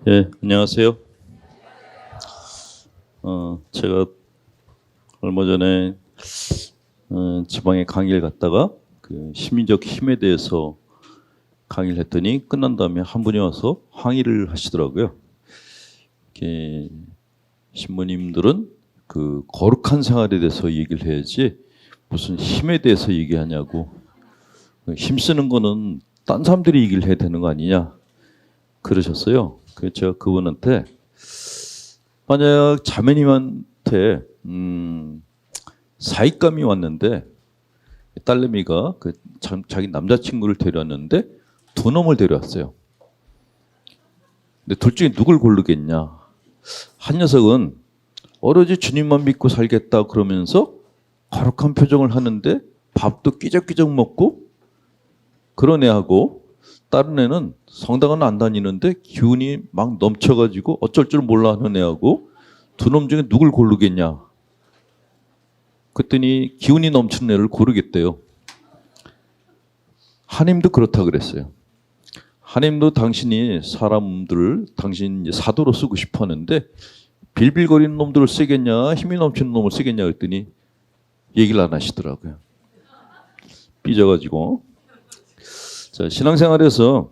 예, 안녕하세요. 제가 얼마 전에 지방에 강의를 갔다가 그 시민적 힘에 대해서 강의를 했더니 끝난 다음에 한 분이 와서 항의를 하시더라고요. 이렇게 신부님들은 그 거룩한 생활에 대해서 얘기를 해야지 무슨 힘에 대해서 얘기하냐고. 힘쓰는 거는 딴 사람들이 얘기를 해야 되는 거 아니냐 그러셨어요. 그래서 제가 그분한테 만약 자매님한테 사익감이 왔는데 딸내미가 자기 남자친구를 데려왔는데 두 놈을 데려왔어요. 근데 둘 중에 누굴 고르겠냐? 한 녀석은 오로지 주님만 믿고 살겠다 그러면서 거룩한 표정을 하는데 밥도 끼적끼적 먹고 그런 애하고, 다른 애는 성당은 안 다니는데 기운이 막 넘쳐가지고 어쩔 줄 몰라 하는 애하고, 두 놈 중에 누굴 고르겠냐? 그랬더니 기운이 넘치는 애를 고르겠대요. 하나님도 그렇다 그랬어요. 하나님도 당신이 사람들을 당신 사도로 쓰고 싶어 하는데 빌빌거리는 놈들을 쓰겠냐, 힘이 넘치는 놈을 쓰겠냐 그랬더니 얘기를 안 하시더라고요. 삐져가지고. 자, 신앙생활에서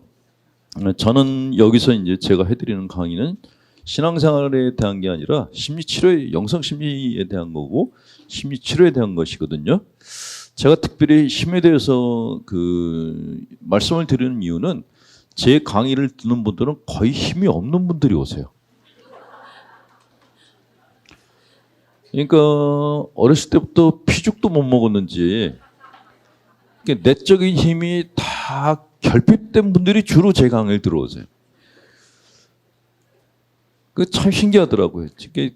저는 여기서 이제 제가 해드리는 강의는 신앙생활에 대한 게 아니라 심리치료에, 영성심리에 대한 거고 심리치료에 대한 것이거든요. 제가 특별히 힘에 대해서 그 말씀을 드리는 이유는 제 강의를 듣는 분들은 거의 힘이 없는 분들이 오세요. 그러니까 어렸을 때부터 피죽도 못 먹었는지 내적인 힘이 다 결핍된 분들이 주로 제 강의를 들어오세요. 그 참 신기하더라고요.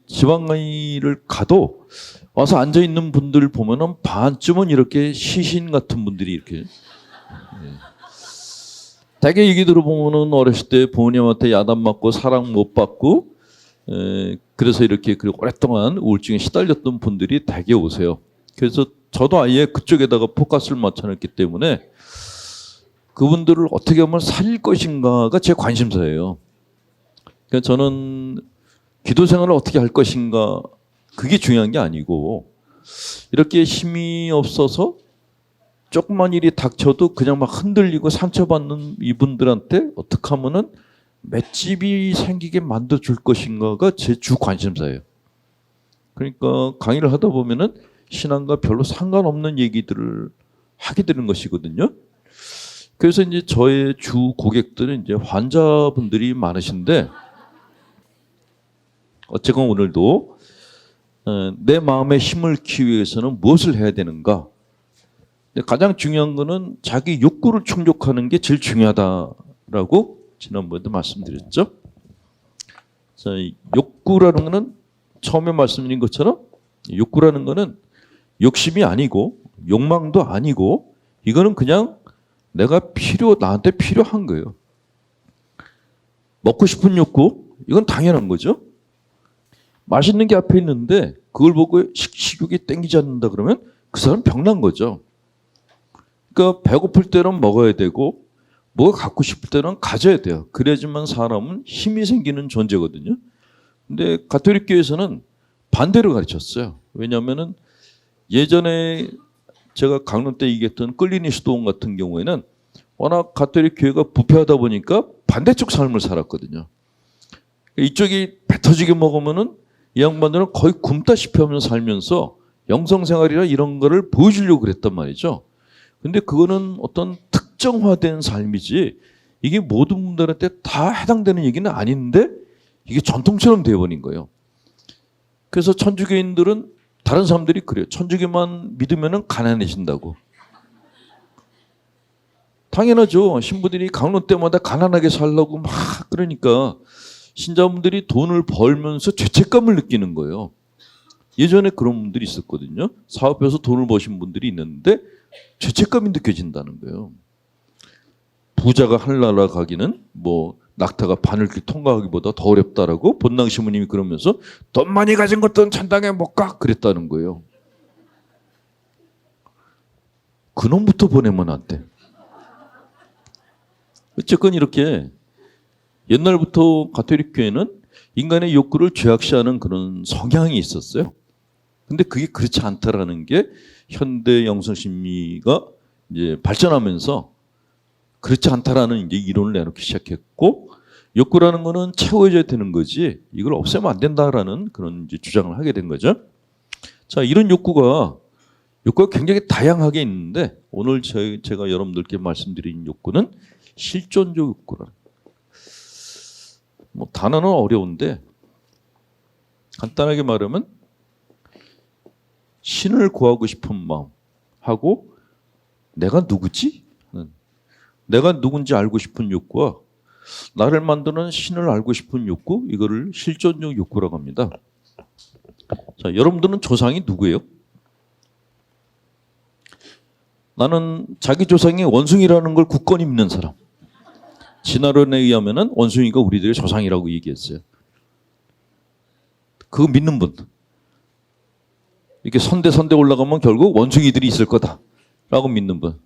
지방 강의를 가도 와서 앉아 있는 분들 보면은 반쯤은 이렇게 시신 같은 분들이 이렇게. 되게 얘기 들어보면은 어렸을 때 부모님한테 야단 맞고 사랑 못 받고, 그래서 이렇게 오랫동안 우울증에 시달렸던 분들이 되게 오세요. 그래서 저도 아예 그쪽에다가 포커스를 맞춰놨기 때문에 그분들을 어떻게 하면 살릴 것인가가 제 관심사예요. 그러니까 저는 기도 생활을 어떻게 할 것인가 그게 중요한 게 아니고, 이렇게 힘이 없어서 조그만 일이 닥쳐도 그냥 막 흔들리고 상처받는 이분들한테 어떻게 하면은 맷집이 생기게 만들어 줄 것인가가 제 주 관심사예요. 그러니까 강의를 하다 보면은 신앙과 별로 상관없는 얘기들을 하게 되는 것이거든요. 그래서 이제 저의 주 고객들은 이제 환자분들이 많으신데, 어쨌건 오늘도 내 마음의 힘을 키우기 위해서는 무엇을 해야 되는가? 가장 중요한 거는 자기 욕구를 충족하는 게 제일 중요하다라고 지난번에도 말씀드렸죠. 자, 욕구라는 거는 처음에 말씀드린 것처럼 욕구라는 거는 욕심이 아니고 욕망도 아니고, 이거는 그냥 나한테 필요한 거예요. 먹고 싶은 욕구, 이건 당연한 거죠. 맛있는 게 앞에 있는데 그걸 보고 식욕이 땡기지 않는다 그러면 그 사람 병난 거죠. 그러니까 배고플 때는 먹어야 되고 뭐가 갖고 싶을 때는 가져야 돼요. 그래야지만 사람은 힘이 생기는 존재거든요. 근데 가톨릭 교회에서는 반대로 가르쳤어요. 왜냐하면은 예전에 제가 강론 때 얘기했던 끌리니 수도원 같은 경우에는 워낙 가톨릭 교회가 부패하다 보니까 반대쪽 삶을 살았거든요. 이쪽이 배 터지게 먹으면은 이 양반들은 거의 굶다시피 하면서 살면서 영성생활이나 이런 거를 보여주려고 그랬단 말이죠. 근데 그거는 어떤 특정화된 삶이지 이게 모든 분들한테 다 해당되는 얘기는 아닌데 이게 전통처럼 되어버린 거예요. 그래서 천주교인들은 다른 사람들이 그래요. 천주교만 믿으면 가난해진다고. 당연하죠. 신부들이 강론 때마다 가난하게 살라고 막 그러니까 신자분들이 돈을 벌면서 죄책감을 느끼는 거예요. 예전에 그런 분들이 있었거든요. 사업해서 돈을 버신 분들이 있는데 죄책감이 느껴진다는 거예요. 부자가 하늘나라 가기는 뭐 낙타가 바늘길 통과하기보다 더 어렵다라고 본당 시부님이 그러면서 돈 많이 가진 것들은 천당에 못 가 그랬다는 거예요. 그놈부터 보내면 안 돼. 어쨌건 이렇게 옛날부터 가톨릭 교회는 인간의 욕구를 죄악시하는 그런 성향이 있었어요. 근데 그게 그렇지 않다라는 게 현대 영성심리가 이제 발전하면서 그렇지 않다라는 이제 이론을 내놓기 시작했고, 욕구라는 거는 채워져야 되는 거지 이걸 없애면 안 된다라는 그런 이제 주장을 하게 된 거죠. 자, 이런 욕구가 굉장히 다양하게 있는데 오늘 제가 여러분들께 말씀드린 욕구는 실존적 욕구라. 뭐 단어는 어려운데 간단하게 말하면 신을 구하고 싶은 마음하고 내가 누구지? 내가 누군지 알고 싶은 욕구와 나를 만드는 신을 알고 싶은 욕구, 이거를 실존적 욕구라고 합니다. 자, 여러분들은 조상이 누구예요? 나는 자기 조상이 원숭이라는 걸 굳건히 믿는 사람. 진화론에 의하면은 원숭이가 우리들의 조상이라고 얘기했어요. 그거 믿는 분. 이렇게 선대 올라가면 결국 원숭이들이 있을 거다라고 믿는 분.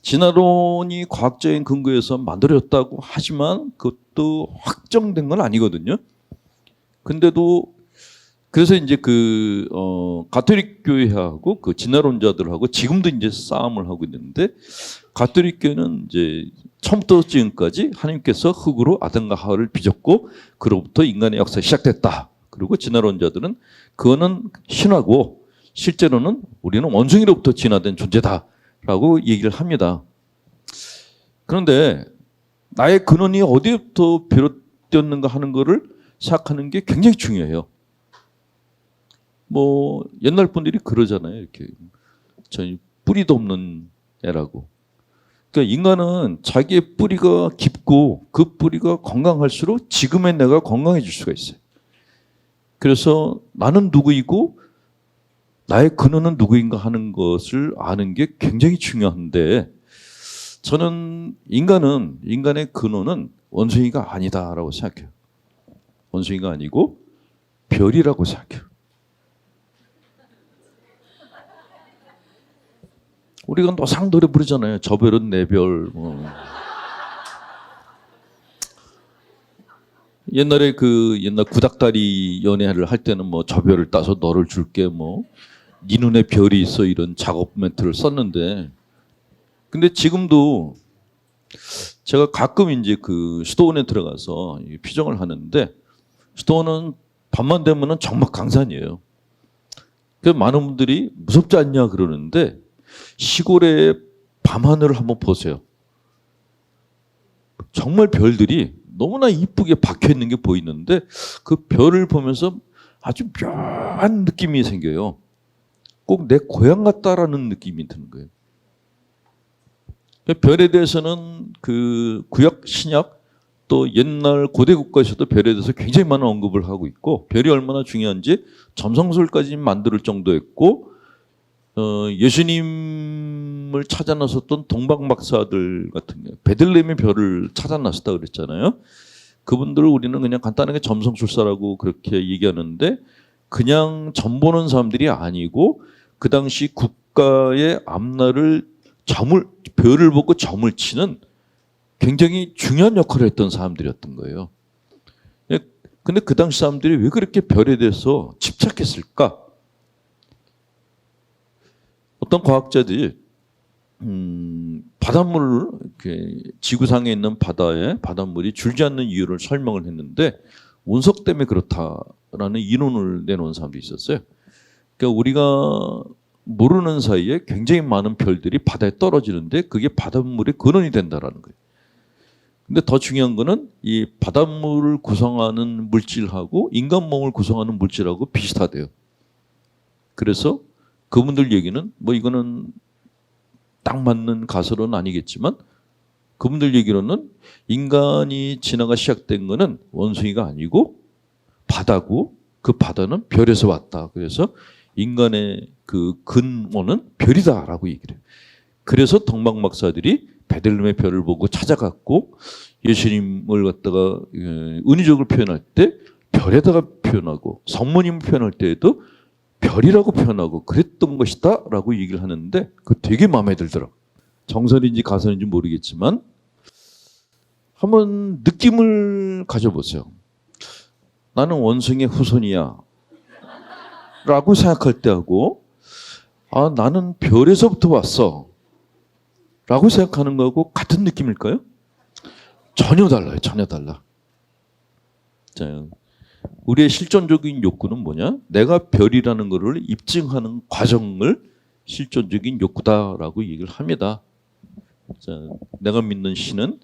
진화론이 과학적인 근거에서 만들어졌다고 하지만 그것도 확정된 건 아니거든요. 근데도 그래서 이제 가톨릭 교회하고 그 진화론자들하고 지금도 이제 싸움을 하고 있는데, 가톨릭 교회는 이제 처음부터 지금까지 하나님께서 흙으로 아담과 하와를 빚었고 그로부터 인간의 역사가 시작됐다. 그리고 진화론자들은 그거는 신화고 실제로는 우리는 원숭이로부터 진화된 존재다라고 얘기를 합니다. 그런데 나의 근원이 어디부터 비롯되었는가 하는 거를 생각하는 게 굉장히 중요해요. 뭐 옛날 분들이 그러잖아요. 이렇게 저희 뿌리도 없는 애라고. 그러니까 인간은 자기의 뿌리가 깊고 그 뿌리가 건강할수록 지금의 내가 건강해질 수가 있어요. 그래서 나는 누구이고 나의 근원은 누구인가 하는 것을 아는 게 굉장히 중요한데, 저는 인간의 근원은 원숭이가 아니다라고 생각해요. 원숭이가 아니고 별이라고 생각해요. 우리가 노상 노래 부르잖아요. 저 별은 내 별. 옛날에 옛날 구닥다리 연애를 할 때는 뭐 저 별을 따서 너를 줄게, 뭐 네 눈에 별이 있어, 이런 작업 멘트를 썼는데, 근데 지금도 제가 가끔 이제 수도원에 들어가서 피정을 하는데, 수도원은 밤만 되면은 정말 강산이에요. 그래서 많은 분들이 무섭지 않냐 그러는데, 시골의 밤하늘을 한번 보세요. 정말 별들이 너무나 이쁘게 박혀 있는 게 보이는데 그 별을 보면서 아주 묘한 느낌이 생겨요. 꼭 내 고향 같다라는 느낌이 드는 거예요. 별에 대해서는 구약, 신약 또 옛날 고대 국가에서도 별에 대해서 굉장히 많은 언급을 하고 있고, 별이 얼마나 중요한지 점성술까지 만들 정도였고, 예수님을 찾아 나섰던 동방 박사들 같은 게 베들레헴의 별을 찾아 나섰다 그랬잖아요. 그분들을 우리는 그냥 간단하게 점성술사라고 그렇게 얘기하는데, 그냥 점 보는 사람들이 아니고 그 당시 국가의 앞날을 별을 보고 점을 치는 굉장히 중요한 역할을 했던 사람들이었던 거예요. 근데 그 당시 사람들이 왜 그렇게 별에 대해서 집착했을까? 어떤 과학자들이 바닷물을, 지구상에 있는 바닷물이 줄지 않는 이유를 설명을 했는데, 운석 때문에 그렇다라는 이론을 내놓은 사람도 있었어요. 그러니까 우리가 모르는 사이에 굉장히 많은 별들이 바다에 떨어지는데 그게 바닷물의 근원이 된다라는 거예요. 근데 더 중요한 거는 이 바닷물을 구성하는 물질하고 인간 몸을 구성하는 물질하고 비슷하대요. 그래서 그분들 얘기는 뭐 이거는 딱 맞는 가설은 아니겠지만, 그분들 얘기로는 인간이 진화가 시작된 거는 원숭이가 아니고 바다고, 그 바다는 별에서 왔다. 그래서 인간의 근원은 별이다라고 얘기를 해요. 그래서 동방 박사들이 베들레헴의 별을 보고 찾아갔고, 예수님을 갖다가 은유적으로 표현할 때 별에다가 표현하고, 성모님을 표현할 때에도 별이라고 표현하고 그랬던 것이다 라고 얘기를 하는데, 그거 되게 마음에 들더라고요. 정설인지 가설인지 모르겠지만 한번 느낌을 가져보세요. 나는 원숭이의 후손이야 라고 생각할 때하고 나는 별에서부터 왔어 라고 생각하는 거하고 같은 느낌일까요? 전혀 달라요. 전혀 달라. 자, 우리의 실존적인 욕구는 뭐냐? 내가 별이라는 것을 입증하는 과정을 실존적인 욕구다라고 얘기를 합니다. 자, 내가 믿는 신은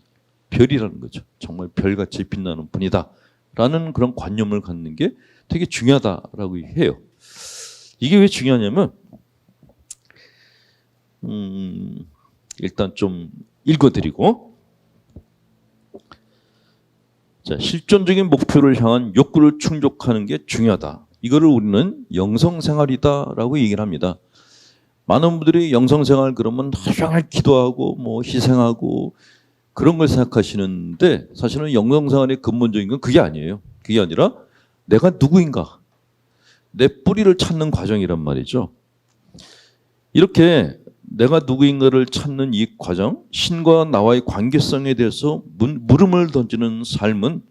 별이라는 거죠. 정말 별같이 빛나는 분이다 라는 그런 관념을 갖는 게 되게 중요하다라고 해요. 이게 왜 중요하냐면 일단 좀 읽어드리고, 자, 실존적인 목표를 향한 욕구를 충족하는 게 중요하다. 이거를 우리는 영성생활이다라고 얘기를 합니다. 많은 분들이 영성생활 그러면 하루 종일 기도하고 뭐 희생하고 그런 걸 생각하시는데, 사실은 영성생활의 근본적인 건 그게 아니에요. 그게 아니라 내가 누구인가, 내 뿌리를 찾는 과정이란 말이죠. 이렇게 내가 누구인가를 찾는 이 과정, 신과 나와의 관계성에 대해서 물음을 던지는 삶은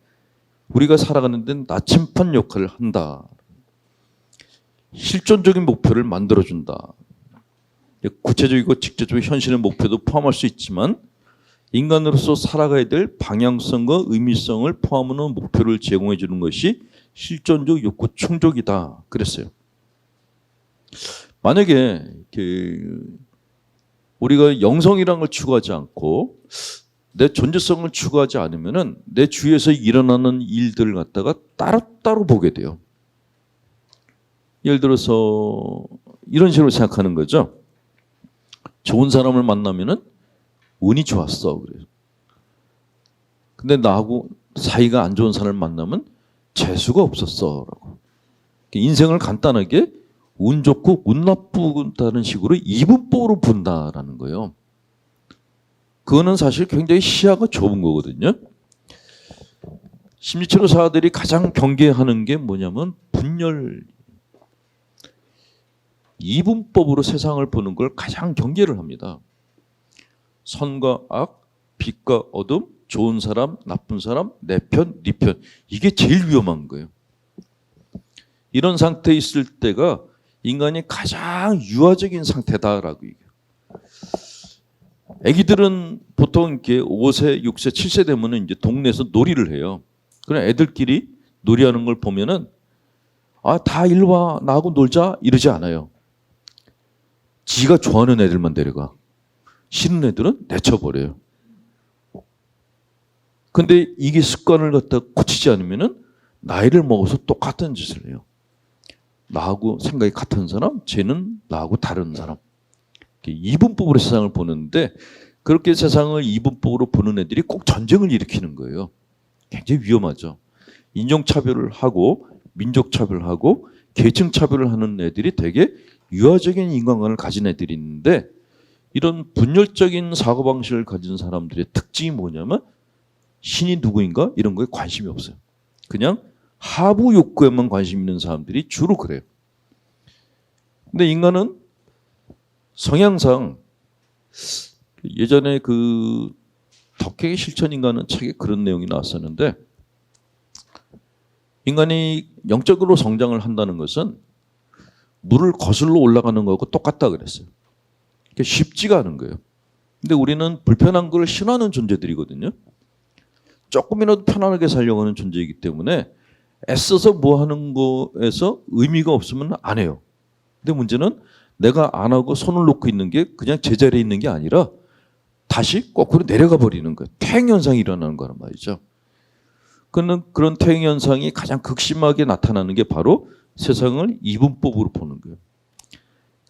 우리가 살아가는 데 나침반 역할을 한다. 실존적인 목표를 만들어준다. 구체적이고 직접적인 현실의 목표도 포함할 수 있지만 인간으로서 살아가야 될 방향성과 의미성을 포함하는 목표를 제공해 주는 것이 실존적 욕구 충족이다. 그랬어요. 만약에 우리가 영성이라는 걸 추구하지 않고 내 존재성을 추구하지 않으면은 내 주위에서 일어나는 일들을 갖다가 따로따로 보게 돼요. 예를 들어서 이런 식으로 생각하는 거죠. 좋은 사람을 만나면은 운이 좋았어. 그래요. 근데 나하고 사이가 안 좋은 사람을 만나면 재수가 없었어. 라고. 인생을 간단하게 운 좋고 운 나쁘다는 식으로 이분법으로 본다라는 거예요. 그거는 사실 굉장히 시야가 좁은 거거든요. 심리치료사들이 가장 경계하는 게 뭐냐면 분열. 이분법으로 세상을 보는 걸 가장 경계를 합니다. 선과 악, 빛과 어둠, 좋은 사람, 나쁜 사람, 내 편, 네 편. 이게 제일 위험한 거예요. 이런 상태에 있을 때가 인간이 가장 유아적인 상태다라고 얘기해요. 애기들은 보통 이렇게 5세, 6세, 7세 되면은 이제 동네에서 놀이를 해요. 그럼 애들끼리 놀이하는 걸 보면은 다 일로 와, 나하고 놀자 이러지 않아요. 지가 좋아하는 애들만 데려가. 싫은 애들은 내쳐버려요. 근데 이게 습관을 갖다 고치지 않으면은 나이를 먹어서 똑같은 짓을 해요. 나하고 생각이 같은 사람, 쟤는 나하고 다른 사람. 이분법으로 세상을 보는데, 그렇게 세상을 이분법으로 보는 애들이 꼭 전쟁을 일으키는 거예요. 굉장히 위험하죠. 인종차별을 하고 민족차별을 하고 계층차별을 하는 애들이 되게 유아적인 인간관을 가진 애들이 있는데, 이런 분열적인 사고방식을 가진 사람들의 특징이 뭐냐면 신이 누구인가 이런 거에 관심이 없어요. 그냥 하부 욕구에만 관심 있는 사람들이 주로 그래요. 근데 인간은 성향상, 예전에 그 덕혜의 실천인가는 책에 그런 내용이 나왔었는데, 인간이 영적으로 성장을 한다는 것은 물을 거슬러 올라가는 거하고 똑같다 그랬어요. 쉽지가 않은 거예요. 근데 우리는 불편한 걸 싫어하는 존재들이거든요. 조금이라도 편안하게 살려고 하는 존재이기 때문에 애써서 뭐 하는 거에서 의미가 없으면 안 해요. 근데 문제는 내가 안 하고 손을 놓고 있는 게 그냥 제자리에 있는 게 아니라 다시 거꾸로 내려가 버리는 거예요. 퇴행현상이 일어나는 거란 말이죠. 그런 퇴행현상이 가장 극심하게 나타나는 게 바로 세상을 이분법으로 보는 거예요.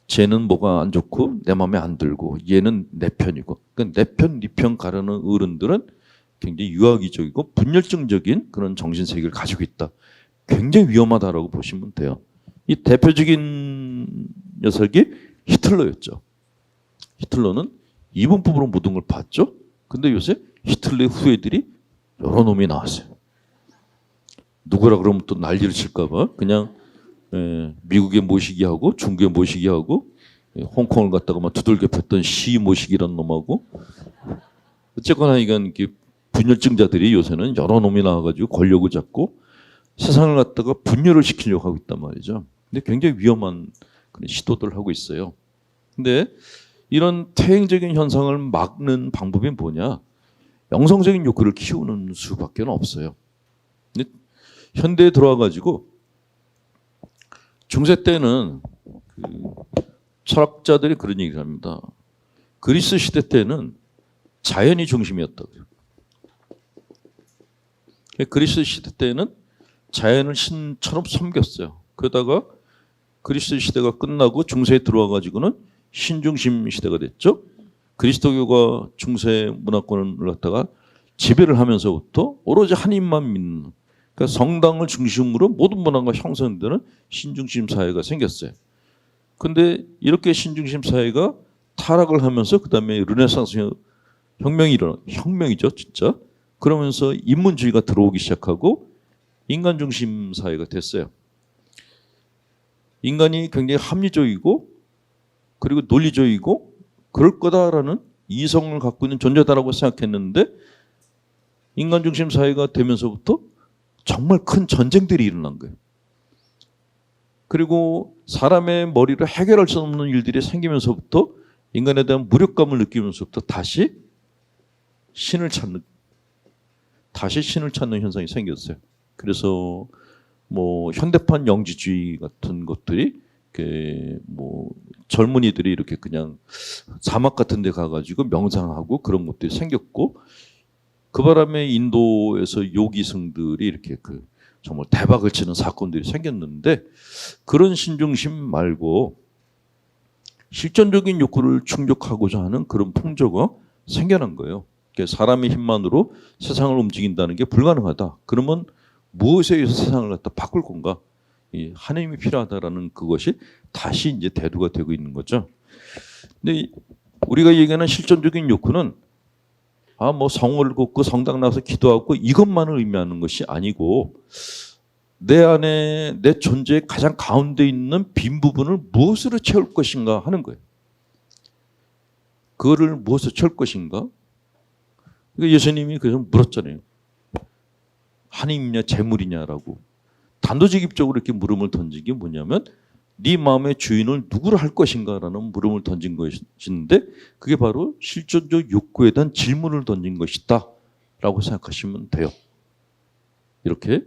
쟤는 뭐가 안 좋고 내 마음에 안 들고 얘는 내 편이고, 그러니까 내 편, 네 편 가르는 어른들은 굉장히 유아기적이고 분열증적인 그런 정신세계를 가지고 있다. 굉장히 위험하다라고 보시면 돼요. 이 대표적인 녀석이 히틀러였죠. 히틀러는 이분법으로 모든 걸 봤죠. 근데 요새 히틀러의 후예들이 여러 놈이 나왔어요. 누구라 그러면 또 난리를 칠까 봐 그냥 미국에 모시기 하고 중국에 모시기 하고 홍콩을 갖다가 막 두들겨 팼던 시 모시기란 놈하고, 어쨌거나 이건 이렇게 분열증자들이 요새는 여러 놈이 나와가지고 권력을 잡고 세상을 갖다가 분열을 시키려고 하고 있단 말이죠. 근데 굉장히 위험한 그런 시도들을 하고 있어요. 근데 이런 퇴행적인 현상을 막는 방법이 뭐냐? 영성적인 욕구를 키우는 수밖에 없어요. 근데 현대에 들어와가지고 중세 때는 그 철학자들이 그런 얘기를 합니다. 그리스 시대 때는 자연이 중심이었다고요. 그리스 시대 때는 자연을 신처럼 섬겼어요. 그러다가 그리스 시대가 끝나고 중세에 들어와 가지고는 신중심 시대가 됐죠. 그리스도교가 중세 문화권을 갖다가 지배를 하면서부터 오로지 하나님만 믿는, 그러니까 성당을 중심으로 모든 문화가 형성되는 신중심 사회가 생겼어요. 근데 이렇게 신중심 사회가 타락을 하면서 그다음에 르네상스 혁명이죠, 진짜. 그러면서 인문주의가 들어오기 시작하고 인간 중심 사회가 됐어요. 인간이 굉장히 합리적이고 그리고 논리적이고 그럴 거다라는 이성을 갖고 있는 존재다라고 생각했는데 인간 중심 사회가 되면서부터 정말 큰 전쟁들이 일어난 거예요. 그리고 사람의 머리로 해결할 수 없는 일들이 생기면서부터 인간에 대한 무력감을 느끼면서부터 다시 신을 찾는 현상이 생겼어요. 그래서 뭐 현대판 영지주의 같은 것들이 뭐 젊은이들이 이렇게 그냥 사막 같은 데 가가지고 명상하고 그런 것들이 생겼고, 그 바람에 인도에서 요기승들이 이렇게 정말 대박을 치는 사건들이 생겼는데, 그런 신중심 말고 실존적인 욕구를 충족하고자 하는 그런 풍조가 생겨난 거예요. 사람의 힘만으로 세상을 움직인다는 게 불가능하다. 그러면 무엇에 의해서 세상을 갖다 바꿀 건가? 하나님이 필요하다라는 그것이 다시 이제 대두가 되고 있는 거죠. 근데 우리가 얘기하는 실존적인 욕구는 뭐 성을 걷고 성당 나서 기도하고 이것만을 의미하는 것이 아니고, 내 안에 내 존재의 가장 가운데 있는 빈 부분을 무엇으로 채울 것인가 하는 거예요. 그거를 무엇으로 채울 것인가? 그러니까 예수님이 그래서 물었잖아요. 하나님이냐 재물이냐라고. 단도직입적으로 이렇게 물음을 던진 게 뭐냐면 네 마음의 주인을 누구로 할 것인가라는 물음을 던진 것인데, 그게 바로 실존적 욕구에 대한 질문을 던진 것이다 라고 생각하시면 돼요. 이렇게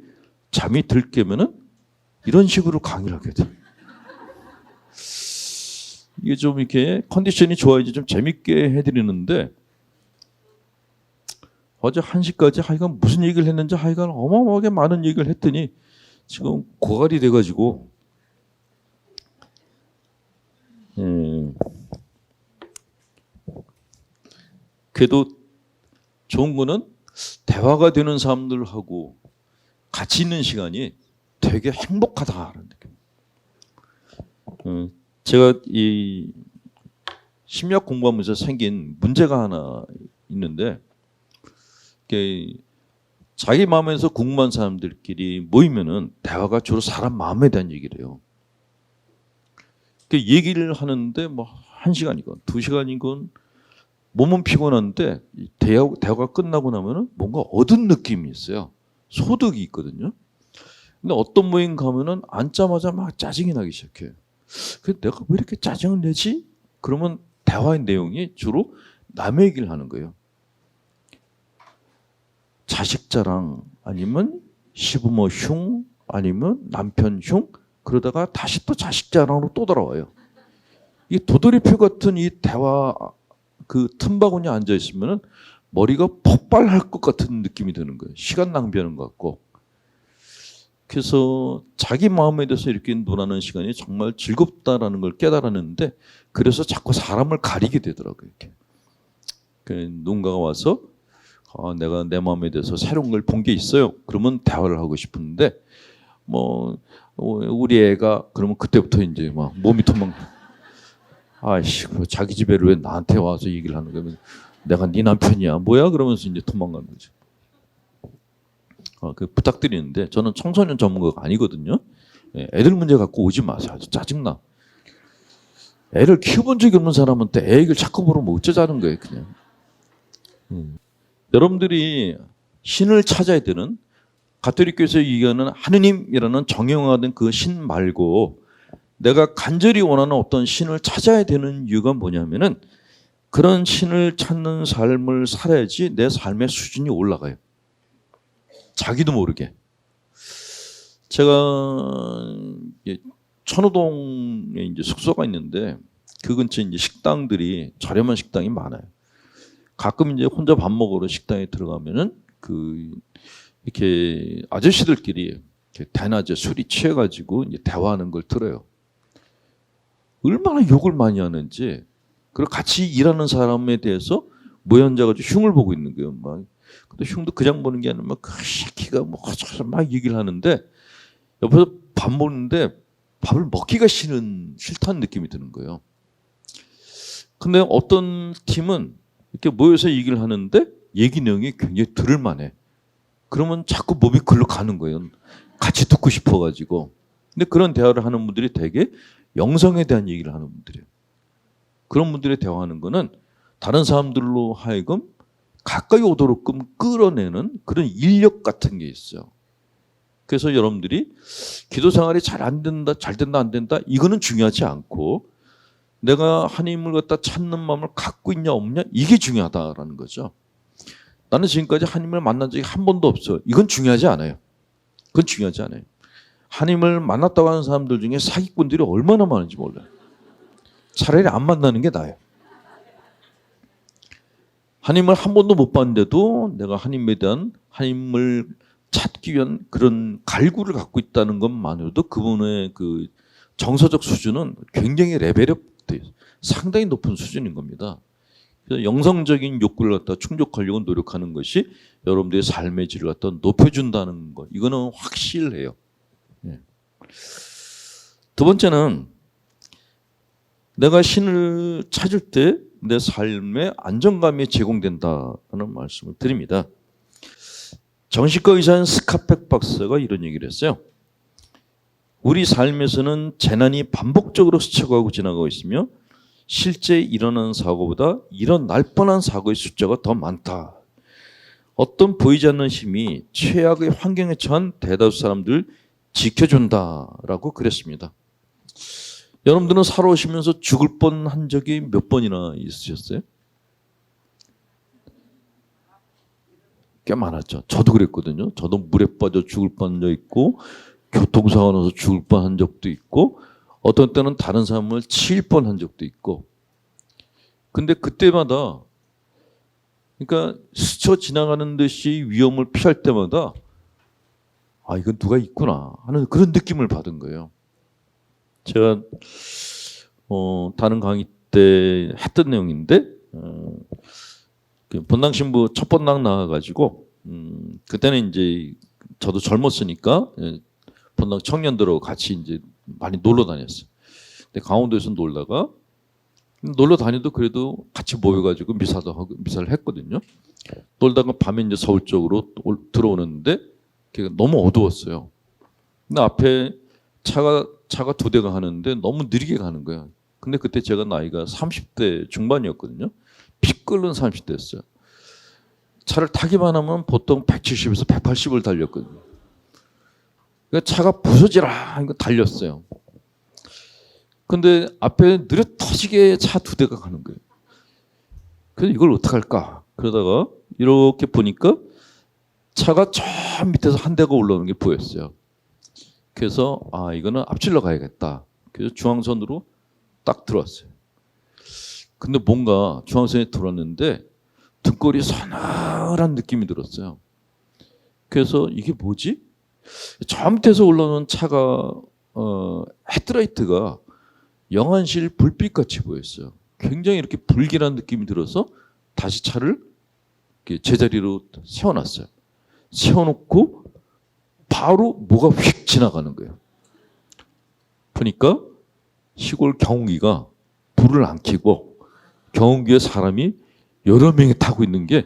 잠이 들 깨면은 이런 식으로 강의를 하게 돼요. 이게 좀 이렇게 컨디션이 좋아야지 좀 재밌게 해드리는데, 어제 1시까지 하여간 무슨 얘기를 했는지 하여간 어마어마하게 많은 얘기를 했더니 지금 고갈이 돼가지고 그래도 좋은 거는 대화가 되는 사람들하고 같이 있는 시간이 되게 행복하다라는 느낌. 제가 이 심리학 공부하면서 생긴 문제가 하나 있는데, 자기 마음에서 궁금한 사람들끼리 모이면은 대화가 주로 사람 마음에 대한 얘기를 해요. 얘기를 하는데 뭐 1시간이건 2시간이건 몸은 피곤한데 대화가 끝나고 나면은 뭔가 얻은 느낌이 있어요. 소득이 있거든요. 근데 어떤 모임 가면은 앉자마자 막 짜증이 나기 시작해요. 그래서 내가 왜 이렇게 짜증을 내지? 그러면 대화의 내용이 주로 남의 얘기를 하는 거예요. 자식 자랑 아니면 시부모 흉 아니면 남편 흉, 그러다가 다시 또 자식 자랑으로 또 돌아와요. 이 도돌이표 같은 이 대화 그 틈바구니에 앉아 있으면은 머리가 폭발할 것 같은 느낌이 드는 거예요. 시간 낭비하는 것 같고. 그래서 자기 마음에 대해서 이렇게 논하는 시간이 정말 즐겁다라는 걸 깨달았는데, 그래서 자꾸 사람을 가리게 되더라고요. 이렇게. 누군가가 와서 내가 내 마음에 대해서 새로운 걸 본 게 있어요. 그러면 대화를 하고 싶은데, 뭐 우리 애가 그러면 그때부터 이제 막 몸이 도망. 아이씨, 자기 집에 왜 나한테 와서 얘기를 하는 거야? 내가 네 남편이야, 뭐야? 그러면서 이제 도망가는 거죠. 그 부탁드리는데, 저는 청소년 전문가가 아니거든요. 애들 문제 갖고 오지 마세요. 아주 짜증나. 애를 키워본 적이 없는 사람한테 애 얘기를 자꾸 물으면 어쩌자는 거예요, 그냥. 여러분들이 신을 찾아야 되는 가톨릭교에서 얘기하는 하느님이라는 정형화된 그 신 말고 내가 간절히 원하는 어떤 신을 찾아야 되는 이유가 뭐냐면은 그런 신을 찾는 삶을 살아야지 내 삶의 수준이 올라가요. 자기도 모르게. 제가 천호동에 이제 숙소가 있는데 그 근처에 이제 식당들이 저렴한 식당이 많아요. 가끔 이제 혼자 밥 먹으러 식당에 들어가면은 이렇게 아저씨들끼리 이렇게 대낮에 술이 취해가지고 이제 대화하는 걸 들어요. 얼마나 욕을 많이 하는지. 그리고 같이 일하는 사람에 대해서 모여 앉아가지고 흉을 보고 있는 거예요. 막. 근데 흉도 그냥 보는 게 아니라 그 새끼가 막 얘기를 하는데 옆에서 밥 먹는데 밥을 먹기가 싫다는 느낌이 드는 거예요. 근데 어떤 팀은 이렇게 모여서 얘기를 하는데 얘기 내용이 굉장히 들을 만해. 그러면 자꾸 몸이 글로 가는 거예요. 같이 듣고 싶어가지고. 근데 그런 대화를 하는 분들이 되게 영성에 대한 얘기를 하는 분들이에요. 그런 분들이 대화하는 거는 다른 사람들로 하여금 가까이 오도록끔 끌어내는 그런 인력 같은 게 있어요. 그래서 여러분들이 기도 생활이 잘 안 된다, 잘 된다, 안 된다, 이거는 중요하지 않고 내가 하나님을 갖다 찾는 마음을 갖고 있냐, 없냐, 이게 중요하다라는 거죠. 나는 지금까지 하나님을 만난 적이 한 번도 없어. 이건 중요하지 않아요. 그건 중요하지 않아요. 하나님을 만났다고 하는 사람들 중에 사기꾼들이 얼마나 많은지 몰라요. 차라리 안 만나는 게 나아요. 하나님을 한 번도 못 봤는데도 내가 하나님에 대한 하나님을 찾기 위한 그런 갈구를 갖고 있다는 것만으로도 그분의 그 정서적 수준은 굉장히 레벨이 상당히 높은 수준인 겁니다. 그래서 영성적인 욕구를 갖다 충족하려고 노력하는 것이 여러분들의 삶의 질을 갖다 높여준다는 것. 이거는 확실해요. 예. 두 번째는 내가 신을 찾을 때 내 삶에 안정감이 제공된다는 말씀을 드립니다. 정신과 의사인 스카펙 박사가 이런 얘기를 했어요. 우리 삶에서는 재난이 반복적으로 스쳐가고 지나가고 있으며 실제 일어나는 사고보다 일어날 뻔한 사고의 숫자가 더 많다. 어떤 보이지 않는 힘이 최악의 환경에 처한 대다수 사람들을 지켜준다라고 그랬습니다. 여러분들은 살아오시면서 죽을 뻔한 적이 몇 번이나 있으셨어요? 꽤 많았죠. 저도 그랬거든요. 저도 물에 빠져 죽을 뻔한 적 있고 교통사고 나서 죽을 뻔한 적도 있고 어떤 때는 다른 사람을 칠 뻔한 적도 있고. 근데 그때마다 그러니까 스쳐 지나가는 듯이 위험을 피할 때마다 아 이건 누가 있구나 하는 그런 느낌을 받은 거예요. 제가 다른 강의 때 했던 내용인데 본당 신부 첫 본당 나와가지고 그때는 이제 저도 젊었으니까 본당 청년들하고 같이 이제 많이 놀러 다녔어요. 근데 강원도에서 놀러 다녀도 그래도 같이 모여가지고 미사도 하고 미사를 했거든요. 놀다가 밤에 이제 서울 쪽으로 들어오는데 너무 어두웠어요. 근데 앞에 차가 두 대가 가는데 너무 느리게 가는 거예요. 근데 그때 제가 나이가 30대 중반이었거든요. 피 끓는 30대였어요. 차를 타기만 하면 보통 170에서 180을 달렸거든요. 그러니까 차가 부서지라 이거 달렸어요. 근데 앞에 느려 터지게 차 두 대가 가는 거예요. 그래서 이걸 어떡할까? 그러다가 이렇게 보니까 차가 저 밑에서 한 대가 올라오는 게 보였어요. 그래서 아 이거는 앞질러 가야겠다. 그래서 중앙선으로 딱 들어왔어요. 근데 뭔가 중앙선에 들어왔는데 등골이 서늘한 느낌이 들었어요. 그래서 이게 뭐지? 저 밑에서 올라오는 차가 헤드라이트가 영안실 불빛같이 보였어요. 굉장히 이렇게 불길한 느낌이 들어서 다시 차를 이렇게 제자리로 세워놨어요. 세워놓고 바로 뭐가 휙 지나가는 거예요. 보니까 시골 경운기가 불을 안 켜고 경운기에 사람이 여러 명이 타고 있는 게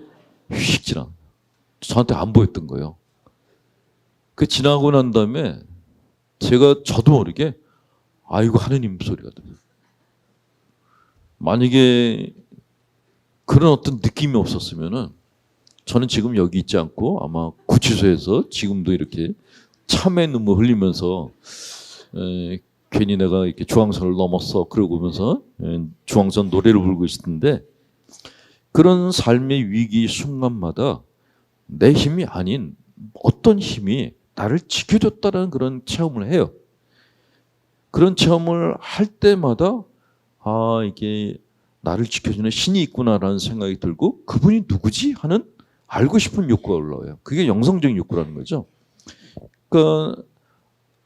휙 지나. 저한테 안 보였던 거예요. 그 지나고 난 다음에 저도 모르게 아이고 하느님 소리가 들려요. 만약에 그런 어떤 느낌이 없었으면은 저는 지금 여기 있지 않고 아마 구치소에서 지금도 이렇게 참의 눈물 흘리면서 괜히 내가 이렇게 중앙선을 넘었어 그러고면서 중앙선 노래를 부르고 있을 텐데, 그런 삶의 위기 순간마다 내 힘이 아닌 어떤 힘이 나를 지켜줬다는 그런 체험을 해요. 그런 체험을 할 때마다 이게 나를 지켜주는 신이 있구나라는 생각이 들고, 그분이 누구지 하는 알고 싶은 욕구가 올라와요. 그게 영성적인 욕구라는 거죠. 그러니까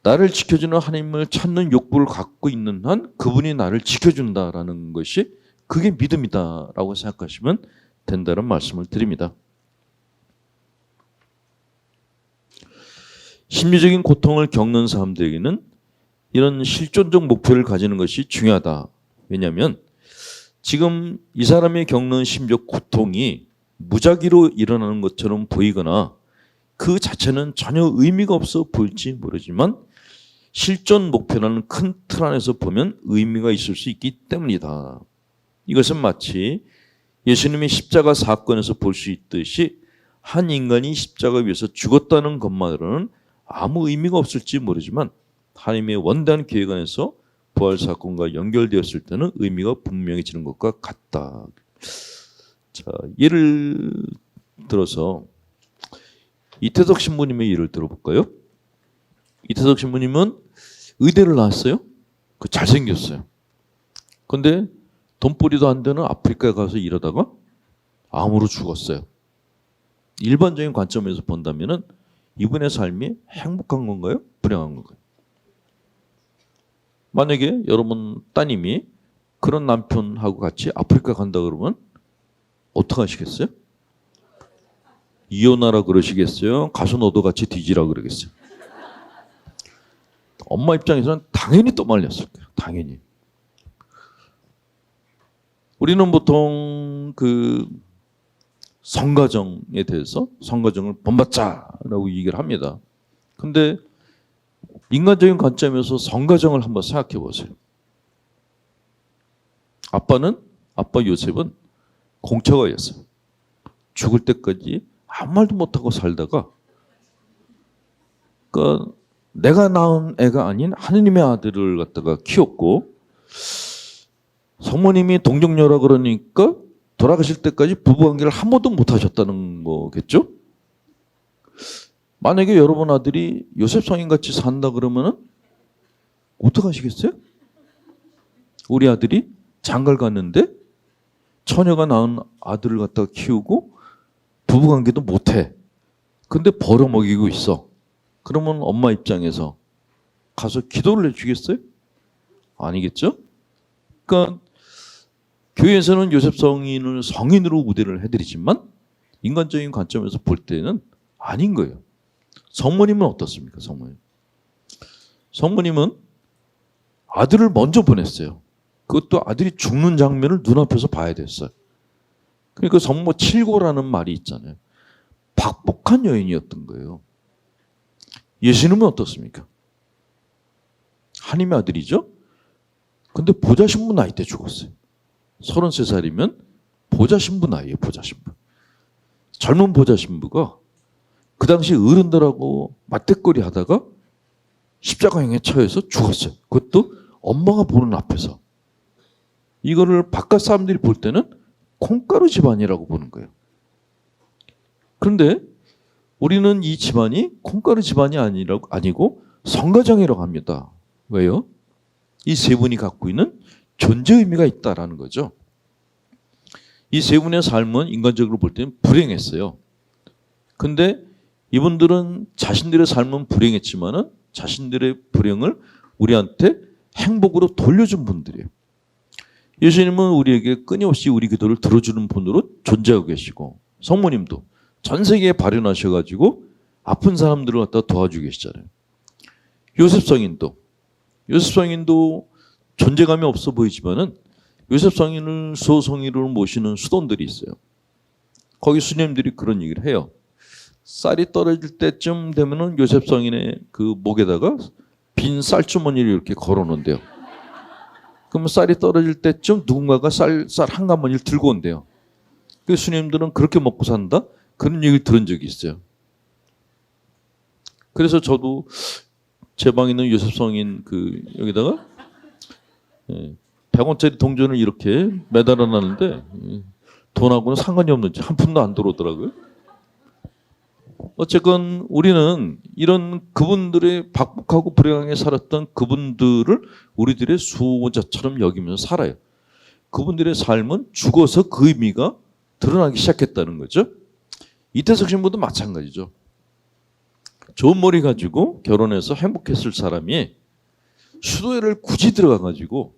나를 지켜주는 하나님을 찾는 욕구를 갖고 있는 한 그분이 나를 지켜준다라는 것이, 그게 믿음이다라고 생각하시면 된다는 말씀을 드립니다. 심리적인 고통을 겪는 사람들에게는 이런 실존적 목표를 가지는 것이 중요하다. 왜냐하면 지금 이 사람이 겪는 심리적 고통이 무작위로 일어나는 것처럼 보이거나 그 자체는 전혀 의미가 없어 보일지 모르지만, 실존 목표라는 큰 틀 안에서 보면 의미가 있을 수 있기 때문이다. 이것은 마치 예수님의 십자가 사건에서 볼 수 있듯이 한 인간이 십자가 위에서 죽었다는 것만으로는 아무 의미가 없을지 모르지만, 하나님의 원대한 계획 안에서 부활 사건과 연결되었을 때는 의미가 분명해지는 것과 같다. 자, 예를 들어서 이태석 신부님의 예를 들어볼까요? 이태석 신부님은 의대를 나왔어요. 잘생겼어요. 근데 돈벌이도 안 되는 아프리카에 가서 일하다가 암으로 죽었어요. 일반적인 관점에서 본다면은 이분의 삶이 행복한 건가요? 불행한 건가요? 만약에 여러분 따님이 그런 남편하고 같이 아프리카 간다 그러면 어떻게 하시겠어요? 이혼하라 그러시겠어요? 가서 너도 같이 뒤지라 그러겠어요? 엄마 입장에서는 당연히 떠말렸을 거예요. 당연히. 우리는 보통 그 성가정에 대해서 성가정을 본받자라고 얘기를 합니다. 근데 인간적인 관점에서 성가정을 한번 생각해 보세요. 아빠 요셉은 공처가였어요. 죽을 때까지 아무 말도 못하고 살다가 그러니까 내가 낳은 애가 아닌 하느님의 아들을 갖다가 키웠고, 성모님이 동정녀라 그러니까 돌아가실 때까지 부부관계를 한 번도 못 하셨다는 거겠죠? 만약에 여러분 아들이 요셉 성인같이 산다 그러면은 어떻게 하시겠어요? 우리 아들이 장가를 갔는데 처녀가 낳은 아들을 갖다가 키우고 부부관계도 못해. 근데 벌어먹이고 있어. 그러면 엄마 입장에서 가서 기도를 해주겠어요? 아니겠죠? 그러니까 교회에서는 요셉 성인을 성인으로 우대를 해드리지만 인간적인 관점에서 볼 때는 아닌 거예요. 성모님은 어떻습니까? 성모님은 아들을 먼저 보냈어요. 그것도 아들이 죽는 장면을 눈앞에서 봐야 됐어요. 그러니까 성모 칠고라는 말이 있잖아요. 박복한 여인이었던 거예요. 예수님은 어떻습니까? 하나님의 아들이죠? 근데 보좌 신부 나이 때 죽었어요. 33살이면 보좌 신부 나이에요. 보좌 신부. 젊은 보좌 신부가 그 당시 어른들하고 맞대거리 하다가 십자가형에 처해서 죽었어요. 그것도 엄마가 보는 앞에서. 이거를 바깥 사람들이 볼 때는 콩가루 집안이라고 보는 거예요. 그런데 우리는 이 집안이 콩가루 집안이 아니고 성가정이라고 합니다. 왜요? 이 세 분이 갖고 있는 존재 의미가 있다라는 거죠. 이 세 분의 삶은 인간적으로 볼 때는 불행했어요. 근데 이분들은 자신들의 삶은 불행했지만은 자신들의 불행을 우리한테 행복으로 돌려준 분들이에요. 예수님은 우리에게 끊임없이 우리 기도를 들어주는 분으로 존재하고 계시고, 성모님도 전 세계에 발현하셔가지고 아픈 사람들을 갖다 도와주고 계시잖아요. 요셉 성인도 존재감이 없어 보이지만은 요셉 성인을 수호성인으로 모시는 수돈들이 있어요. 거기 수녀님들이 그런 얘기를 해요. 쌀이 떨어질 때쯤 되면은 요셉 성인의 그 목에다가 빈 쌀주머니를 이렇게 걸어놓는데요. 그러면 쌀이 떨어질 때쯤 누군가가 쌀 한 가마니를 들고 온대요. 그 수녀님들은 그렇게 먹고 산다? 그런 얘기를 들은 적이 있어요. 그래서 저도 제 방에 있는 요셉성인 그 여기다가 100원짜리 동전을 이렇게 매달아 놨는데 돈하고는 상관이 없는지 한 푼도 안 들어오더라고요. 어쨌건 우리는 이런 그분들의 박복하고 불행하게 살았던 그분들을 우리들의 수호자처럼 여기면서 살아요. 그분들의 삶은 죽어서 그 의미가 드러나기 시작했다는 거죠. 이태석 신부도 마찬가지죠. 좋은 머리 가지고 결혼해서 행복했을 사람이 수도회를 굳이 들어가가지고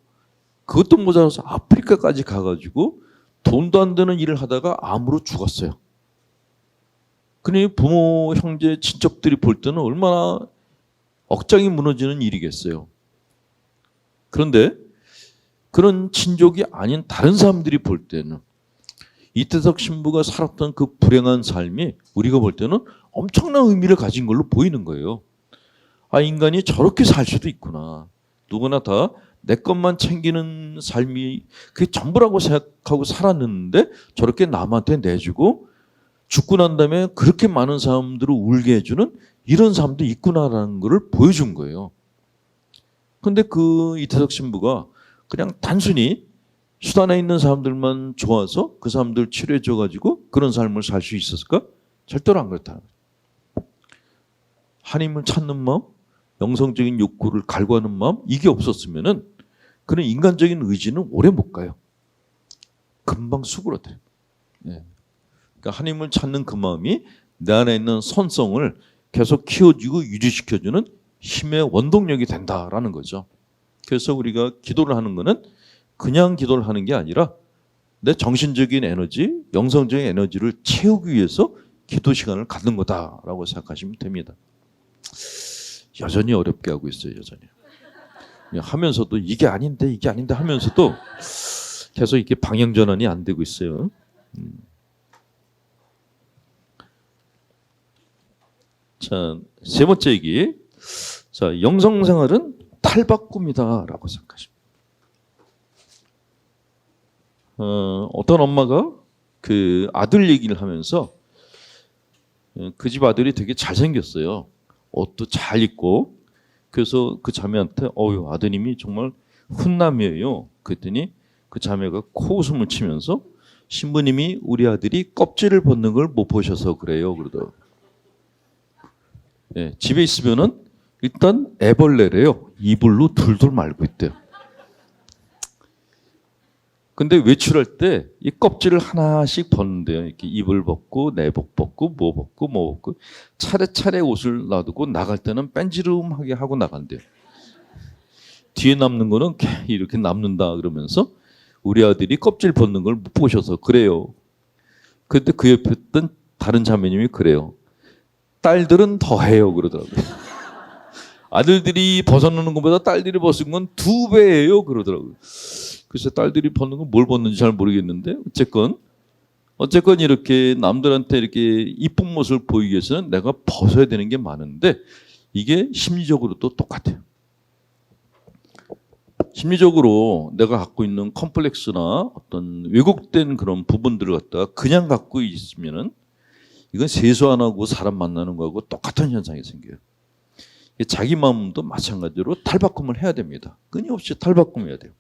그것도 모자라서 아프리카까지 가가지고 돈도 안 되는 일을 하다가 암으로 죽었어요. 그러니 부모, 형제, 친척들이 볼 때는 얼마나 억장이 무너지는 일이겠어요. 그런데 그런 친족이 아닌 다른 사람들이 볼 때는 이태석 신부가 살았던 그 불행한 삶이 우리가 볼 때는 엄청난 의미를 가진 걸로 보이는 거예요. 아, 인간이 저렇게 살 수도 있구나. 누구나 다 내 것만 챙기는 삶이 그게 전부라고 생각하고 살았는데 저렇게 남한테 내주고 죽고 난 다음에 그렇게 많은 사람들을 울게 해주는 이런 사람도 있구나라는 것을 보여준 거예요. 근데 그 이태석 신부가 그냥 단순히 수단에 있는 사람들만 좋아서 그 사람들 치료해줘가지고 그런 삶을 살 수 있었을까? 절대로 안 그렇다. 하나님을 찾는 마음, 영성적인 욕구를 갈구하는 마음, 이게 없었으면은 그런 인간적인 의지는 오래 못 가요. 금방 수그러들어요. 네. 그러니까 하나님을 찾는 그 마음이 내 안에 있는 선성을 계속 키워주고 유지시켜주는 힘의 원동력이 된다라는 거죠. 그래서 우리가 기도를 하는 거는 그냥 기도를 하는 게 아니라 내 정신적인 에너지, 영성적인 에너지를 채우기 위해서 기도 시간을 갖는 거다라고 생각하시면 됩니다. 여전히 어렵게 하고 있어요. 여전히. 하면서도 이게 아닌데 하면서도 계속 이렇게 방향 전환이 안 되고 있어요. 자, 세 번째 얘기. 자, 영성생활은 탈바꿈이다라고 생각하십니다. 어떤 엄마가 그 아들 얘기를 하면서 그 집 아들이 되게 잘생겼어요. 옷도 잘 입고. 그래서 그 자매한테 아드님이 정말 훈남이에요. 그랬더니 그 자매가 코웃음을 치면서 신부님이 우리 아들이 껍질을 벗는 걸 못 보셔서 그래요. 그러더라고요. 네, 집에 있으면은 일단 애벌레래요. 이불로 둘둘 말고 있대요. 근데 외출할 때 이 껍질을 하나씩 벗는데요. 이렇게 이불 벗고 내복 벗고 뭐 벗고 차례차례 옷을 놔두고 나갈 때는 뺀지름하게 하고 나간대요. 뒤에 남는 거는 이렇게 남는다 그러면서 우리 아들이 껍질 벗는 걸 못 보셔서 그래요. 그때 그 옆에 있던 다른 자매님이 그래요. 딸들은 더 해요 그러더라고요. 아들들이 벗어놓는 것보다 딸들이 벗은 건 2배예요 그러더라고요. 그래서 딸들이 벗는 건 뭘 벗는지 잘 모르겠는데 어쨌건 이렇게 남들한테 이렇게 이쁜 모습을 보이기 위해서는 내가 벗어야 되는 게 많은데 이게 심리적으로도 똑같아요. 심리적으로 내가 갖고 있는 컴플렉스나 어떤 왜곡된 그런 부분들을 갖다가 그냥 갖고 있으면은 이건 세수 안 하고 사람 만나는 거하고 똑같은 현상이 생겨요. 자기 마음도 마찬가지로 탈바꿈을 해야 됩니다. 끊임없이 탈바꿈해야 돼요.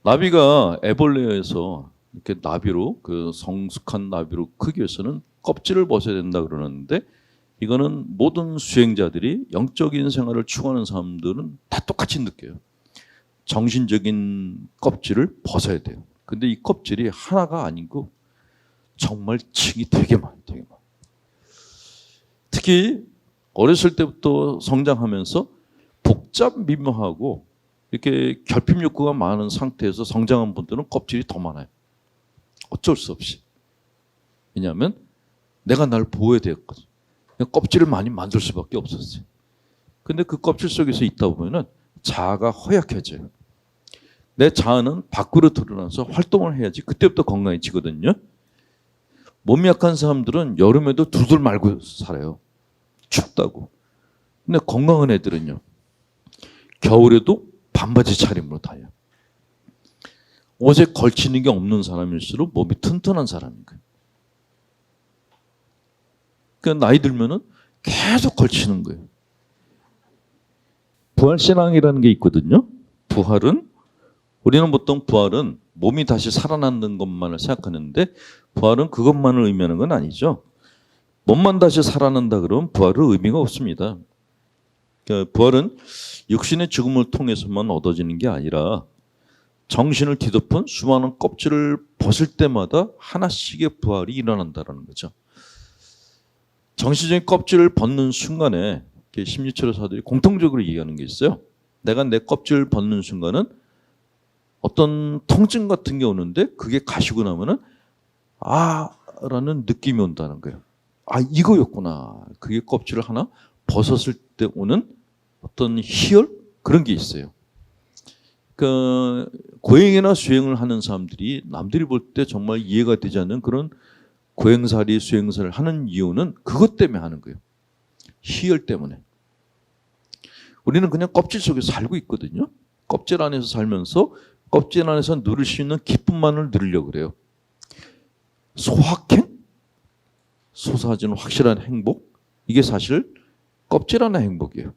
나비가 애벌레에서 이렇게 나비로 그 성숙한 나비로 크기 위해서는 껍질을 벗어야 된다 그러는데 이거는 모든 수행자들이 영적인 생활을 추구하는 사람들은 다 똑같이 느껴요. 정신적인 껍질을 벗어야 돼요. 근데 이 껍질이 하나가 아니고 정말 층이 되게 많아요. 되게 많아요. 특히 어렸을 때부터 성장하면서 복잡 미묘하고 이렇게 결핍 욕구가 많은 상태에서 성장한 분들은 껍질이 더 많아요. 어쩔 수 없이. 왜냐하면 내가 날 보호해야 되었거든. 껍질을 많이 만들 수밖에 없었어요. 근데 그 껍질 속에서 있다 보면은 자아가 허약해져요. 내 자아는 밖으로 드러나서 활동을 해야지 그때부터 건강해지거든요. 몸이 약한 사람들은 여름에도 둘둘 말고 살아요. 춥다고. 근데 건강한 애들은요. 겨울에도 반바지 차림으로 다녀요. 옷에 걸치는 게 없는 사람일수록 몸이 튼튼한 사람인 거예요. 나이 들면은 계속 걸치는 거예요. 부활신앙이라는 게 있거든요. 부활은 우리는 보통 부활은 몸이 다시 살아나는 것만을 생각하는데 부활은 그것만을 의미하는 건 아니죠. 몸만 다시 살아난다 그러면 부활은 의미가 없습니다. 그러니까 부활은 육신의 죽음을 통해서만 얻어지는 게 아니라 정신을 뒤덮은 수많은 껍질을 벗을 때마다 하나씩의 부활이 일어난다는 거죠. 정신적인 껍질을 벗는 순간에 심리치료사들이 공통적으로 얘기하는 게 있어요. 내가 내 껍질을 벗는 순간은 어떤 통증 같은 게 오는데 그게 가시고 나면은 라는 느낌이 온다는 거예요. 이거였구나. 그게 껍질을 하나 벗었을 때 오는 어떤 희열? 그런 게 있어요. 고행이나 수행을 하는 사람들이 남들이 볼 때 정말 이해가 되지 않는 그런 고행살이 수행살을 하는 이유는 그것 때문에 하는 거예요. 희열 때문에. 우리는 그냥 껍질 속에서 살고 있거든요. 껍질 안에서 살면서 껍질 안에서 누릴 수 있는 기쁨만을 누리려고 그래요. 소확행? 솟아지는 확실한 행복? 이게 사실 껍질 안의 행복이에요.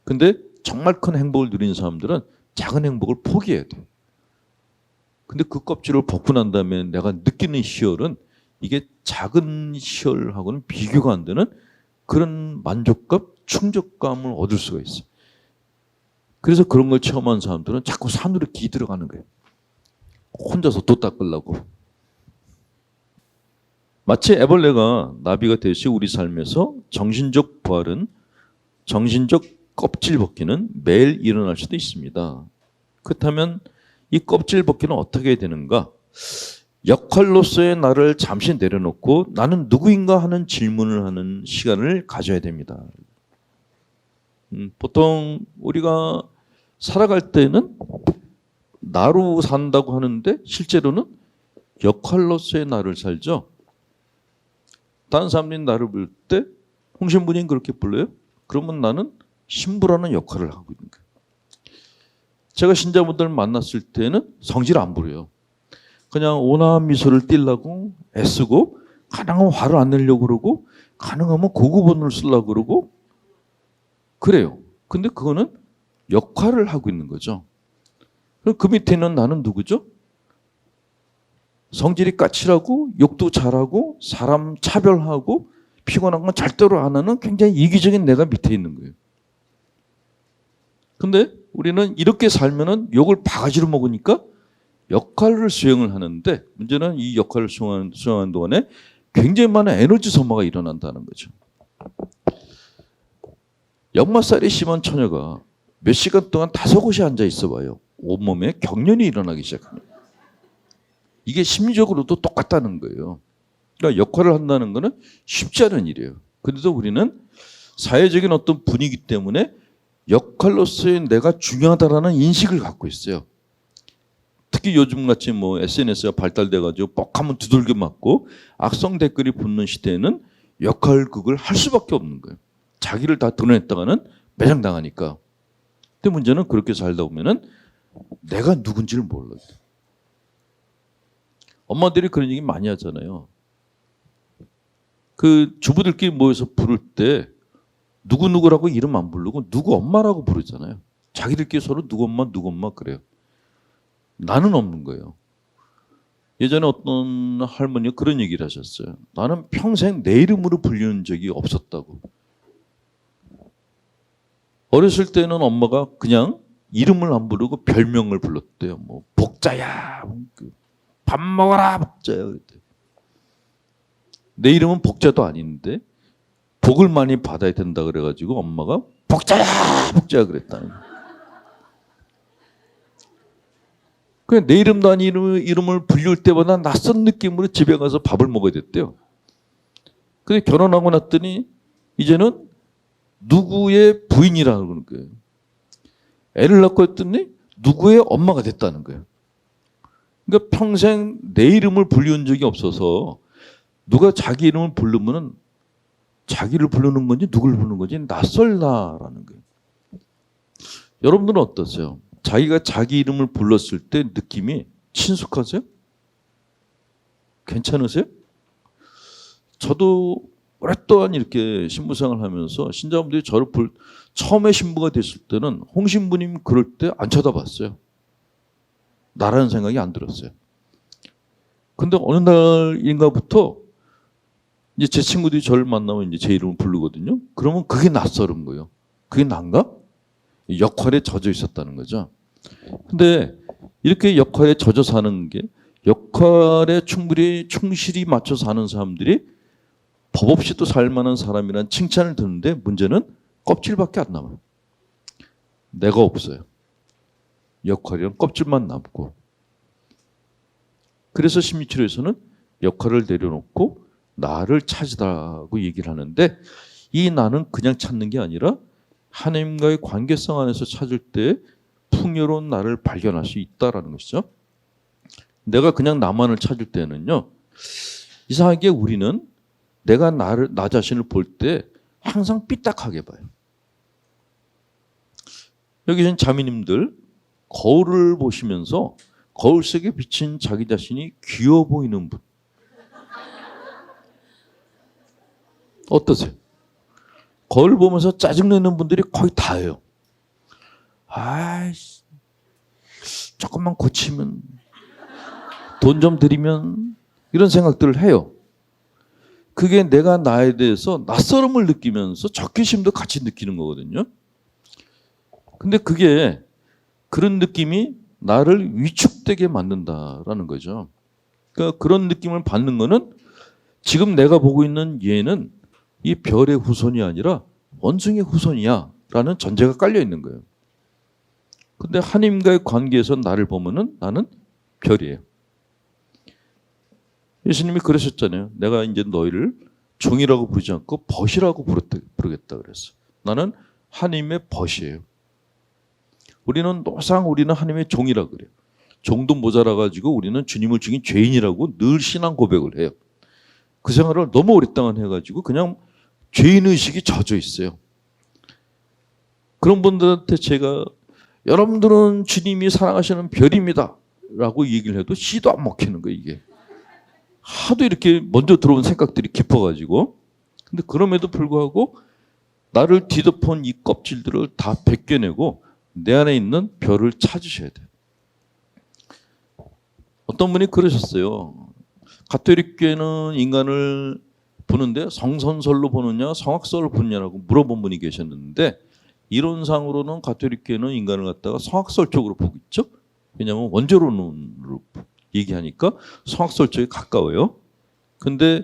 근데 정말 큰 행복을 누리는 사람들은 작은 행복을 포기해야 돼요. 근데 그 껍질을 벗고 난 다음에 내가 느끼는 희열은 이게 작은 희열하고는 비교가 안 되는 그런 만족감, 충족감을 얻을 수가 있어요. 그래서 그런 걸 체험한 사람들은 자꾸 산으로 기들어가는 거예요. 혼자서 도 닦으려고. 마치 애벌레가 나비가 되듯이 우리 삶에서 정신적 부활은 정신적 껍질 벗기는 매일 일어날 수도 있습니다. 그렇다면 이 껍질 벗기는 어떻게 되는가? 역할로서의 나를 잠시 내려놓고 나는 누구인가 하는 질문을 하는 시간을 가져야 됩니다. 보통 우리가 살아갈 때는 나로 산다고 하는데 실제로는 역할로서의 나를 살죠. 다른 사람들이 나를 부를 때 홍신부님 그렇게 불러요? 그러면 나는 신부라는 역할을 하고 있는 거예요. 제가 신자분들 만났을 때는 성질 안 부려요. 그냥 온화한 미소를 띠려고 애쓰고 가능하면 화를 안 내려고 그러고 가능하면 고급언어를 쓰려고 그러고 그래요. 근데 그거는 역할을 하고 있는 거죠. 그럼 그 밑에는 나는 누구죠? 성질이 까칠하고 욕도 잘하고 사람 차별하고 피곤한 건 절대로 안 하는 굉장히 이기적인 내가 밑에 있는 거예요. 근데 우리는 이렇게 살면은 욕을 바가지로 먹으니까 역할을 수행을 하는데 문제는 이 역할을 수행하는 동안에 굉장히 많은 에너지 소모가 일어난다는 거죠. 역마살이 심한 처녀가 몇 시간 동안 5곳에 앉아 있어 봐요. 온몸에 경련이 일어나기 시작합니다. 이게 심리적으로도 똑같다는 거예요. 그러니까 역할을 한다는 거는 쉽지 않은 일이에요. 그런데도 우리는 사회적인 어떤 분위기 때문에 역할로서의 내가 중요하다라는 인식을 갖고 있어요. 특히 요즘같이 SNS가 발달돼가지고 뻑하면 두들겨 맞고 악성 댓글이 붙는 시대에는 역할극을 할 수밖에 없는 거예요. 자기를 다 드러냈다가는 매장당하니까. 근데 문제는 그렇게 살다 보면은 내가 누군지를 몰라요. 엄마들이 그런 얘기 많이 하잖아요. 그 주부들끼리 모여서 부를 때 누구누구라고 이름 안 부르고 누구 엄마라고 부르잖아요. 자기들끼리 서로 누구 엄마 그래요. 나는 없는 거예요. 예전에 어떤 할머니가 그런 얘기를 하셨어요. 나는 평생 내 이름으로 불리는 적이 없었다고. 어렸을 때는 엄마가 그냥 이름을 안 부르고 별명을 불렀대요. 복자야, 밥 먹어라 복자야. 내 이름은 복자도 아닌데 복을 많이 받아야 된다 그래가지고 엄마가 복자야 그랬다는 거예요. 그냥 내 이름도 아닌 이름을 불릴 때보다 낯선 느낌으로 집에 가서 밥을 먹어야 됐대요. 근데 결혼하고 났더니 이제는 누구의 부인이라는 그러는 거예요. 애를 낳고 했더니 누구의 엄마가 됐다는 거예요. 그러니까 평생 내 이름을 불리운 적이 없어서 누가 자기 이름을 부르면은 자기를 부르는 건지 누굴 부르는 건지 낯설다라는 거예요. 여러분들은 어떠세요? 자기가 자기 이름을 불렀을 때 느낌이 친숙하세요? 괜찮으세요? 저도 오랫동안 이렇게 신부 생활을 하면서 신자분들이 저를 처음에 신부가 됐을 때는 홍 신부님 그럴 때 안 쳐다봤어요. 나라는 생각이 안 들었어요. 근데 어느 날인가부터 이제 제 친구들이 저를 만나면 이제 제 이름을 부르거든요. 그러면 그게 낯설은 거예요. 그게 난가? 역할에 젖어 있었다는 거죠. 근데 이렇게 역할에 젖어 사는 게 역할에 충실히 맞춰 사는 사람들이 법 없이도 살만한 사람이란 칭찬을 듣는데 문제는 껍질밖에 안 남아요. 내가 없어요. 역할이란 껍질만 남고. 그래서 심리치료에서는 역할을 내려놓고 나를 찾으라고 얘기를 하는데 이 나는 그냥 찾는 게 아니라 하나님과의 관계성 안에서 찾을 때 풍요로운 나를 발견할 수 있다는 것이죠. 내가 그냥 나만을 찾을 때는요. 이상하게 우리는 내가 나 자신을 볼 때 항상 삐딱하게 봐요. 여기 계신 자매님들 거울을 보시면서 거울 속에 비친 자기 자신이 귀여워 보이는 분 어떠세요? 거울 보면서 짜증내는 분들이 거의 다예요. 아이씨, 조금만 고치면, 돈 좀 들이면, 이런 생각들을 해요. 그게 내가 나에 대해서 낯설음을 느끼면서 적개심도 같이 느끼는 거거든요. 근데 그게 그런 느낌이 나를 위축되게 만든다라는 거죠. 그러니까 그런 느낌을 받는 거는 지금 내가 보고 있는 얘는 이 별의 후손이 아니라 원숭이의 후손이야 라는 전제가 깔려 있는 거예요. 근데 하나님과의 관계에서 나를 보면은 나는 별이에요. 예수님이 그러셨잖아요. 내가 이제 너희를 종이라고 부르지 않고 벗이라고 부르겠다 그랬어. 나는 하나님의 벗이에요. 우리는 하나님의 종이라고 그래요. 종도 모자라 가지고 우리는 주님을 죽인 죄인이라고 늘 신앙 고백을 해요. 그 생활을 너무 오랫동안 해가지고 그냥 죄인의식이 젖어 있어요. 그런 분들한테 제가 여러분들은 주님이 사랑하시는 별입니다 라고 얘기를 해도 씨도 안 먹히는 거예요. 이게 하도 이렇게 먼저 들어온 생각들이 깊어가지고. 근데 그럼에도 불구하고 나를 뒤덮은 이 껍질들을 다 벗겨내고 내 안에 있는 별을 찾으셔야 돼요. 어떤 분이 그러셨어요. 가톨릭교회는 인간을 보는데 성선설로 보느냐 성악설로 보느냐라고 물어본 분이 계셨는데 이론상으로는 가톨릭교회는 인간을 갖다가 성악설 쪽으로 보고 있죠. 왜냐하면 원죄론으로 얘기하니까 성악설 쪽에 가까워요. 근데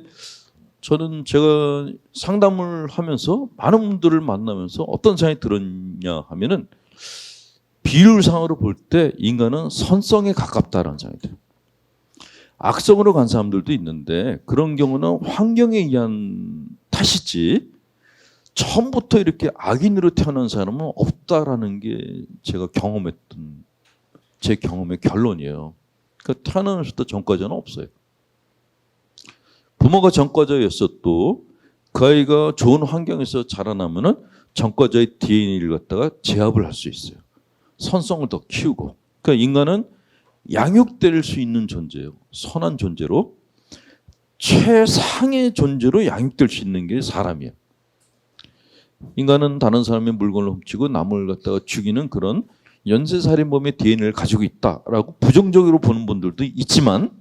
저는 제가 상담을 하면서 많은 분들을 만나면서 어떤 생각이 들었냐 하면은 비율상으로 볼 때 인간은 선성에 가깝다라는 생각이 들어요. 악성으로 간 사람들도 있는데 그런 경우는 환경에 의한 탓이지 처음부터 이렇게 악인으로 태어난 사람은 없다라는 게 제가 경험했던 제 경험의 결론이에요. 그러니까 태어나면서부터 전과자는 없어요. 부모가 전과자였어도 그 아이가 좋은 환경에서 자라나면은 전과자의 DNA를 갖다가 제압을 할 수 있어요. 선성을 더 키우고. 그러니까 인간은 양육될 수 있는 존재예요. 선한 존재로 최상의 존재로 양육될 수 있는 게 사람이에요. 인간은 다른 사람의 물건을 훔치고 남을 갖다가 죽이는 그런 연쇄살인범의 DNA를 가지고 있다라고 부정적으로 보는 분들도 있지만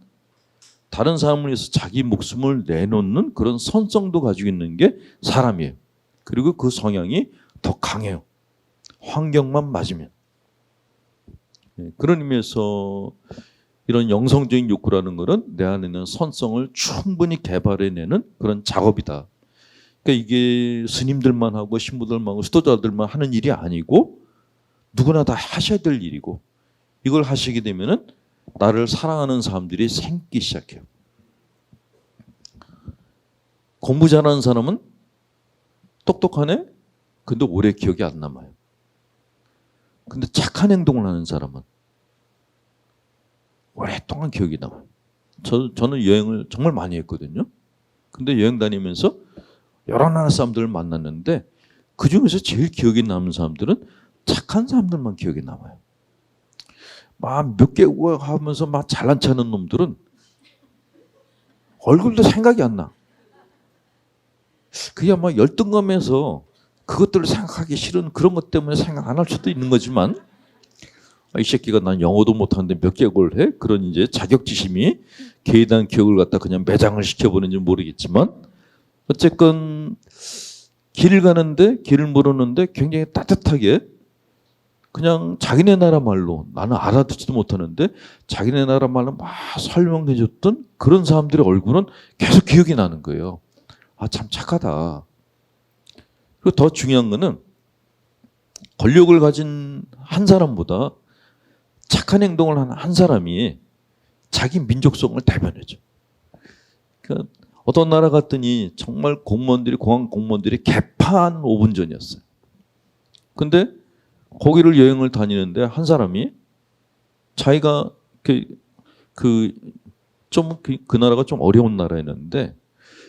다른 사람을 위해서 자기 목숨을 내놓는 그런 선성도 가지고 있는 게 사람이에요. 그리고 그 성향이 더 강해요. 환경만 맞으면. 그런 의미에서 이런 영성적인 욕구라는 것은 내 안에 있는 선성을 충분히 개발해내는 그런 작업이다. 그러니까 이게 스님들만 하고 신부들만 하고 수도자들만 하는 일이 아니고 누구나 다 하셔야 될 일이고 이걸 하시게 되면은 나를 사랑하는 사람들이 생기기 시작해요. 공부 잘하는 사람은 똑똑하네? 근데 오래 기억이 안 남아요. 근데 착한 행동을 하는 사람은 오랫동안 기억이 남아요. 저는 여행을 정말 많이 했거든요. 근데 여행 다니면서 여러 나라 사람들을 만났는데 그중에서 제일 기억에 남는 사람들은 착한 사람들만 기억에 남아요. 막 몇 개국 하면서 막 잘난 체하는 놈들은 얼굴도 생각이 안 나. 그게 아마 열등감에서 그것들을 생각하기 싫은 그런 것 때문에 생각 안 할 수도 있는 거지만 이 새끼가 난 영어도 못하는데 몇 개국을 해? 그런 이제 자격지심이 걔에 대한 기억을 갖다 그냥 매장을 시켜보는지 모르겠지만 어쨌건 길을 가는데 길을 모르는데 굉장히 따뜻하게 그냥 자기네 나라 말로 나는 알아듣지도 못하는데 자기네 나라 말로 막 설명해줬던 그런 사람들의 얼굴은 계속 기억이 나는 거예요. 아, 참 착하다. 그리고 더 중요한 거는 권력을 가진 한 사람보다 착한 행동을 한 한 사람이 자기 민족성을 대변해줘. 그러니까 어떤 나라 갔더니 정말 공무원들이 공항 공무원들이 개판 5분 전이었어요. 근데 거기를 여행을 다니는데 한 사람이 자기가 그 나라가 좀 어려운 나라였는데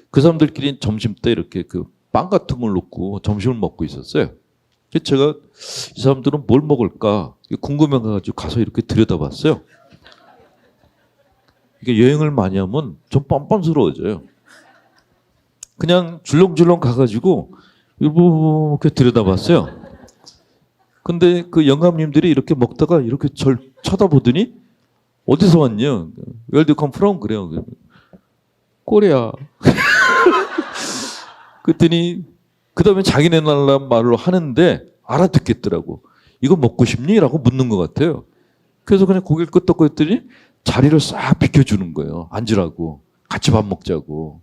그 사람들끼리 점심 때 이렇게 그 빵 같은 걸 놓고 점심을 먹고 있었어요. 그래서 제가 이 사람들은 뭘 먹을까 궁금해가지고 가서 이렇게 들여다봤어요. 이게 여행을 많이 하면 좀 뻔뻔스러워져요. 그냥 줄렁줄렁 가가지고 이렇게 들여다봤어요. 근데 그 영감님들이 이렇게 먹다가 이렇게 절 쳐다보더니 어디서 왔냐? Where do you come from? 그래요. 코리아. 그랬더니 그 다음에 자기네 나라 말로 하는데 알아듣겠더라고. 이거 먹고 싶니? 라고 묻는 것 같아요. 그래서 그냥 고개를 끄덕거렸더니 자리를 싹 비켜주는 거예요. 앉으라고. 같이 밥 먹자고.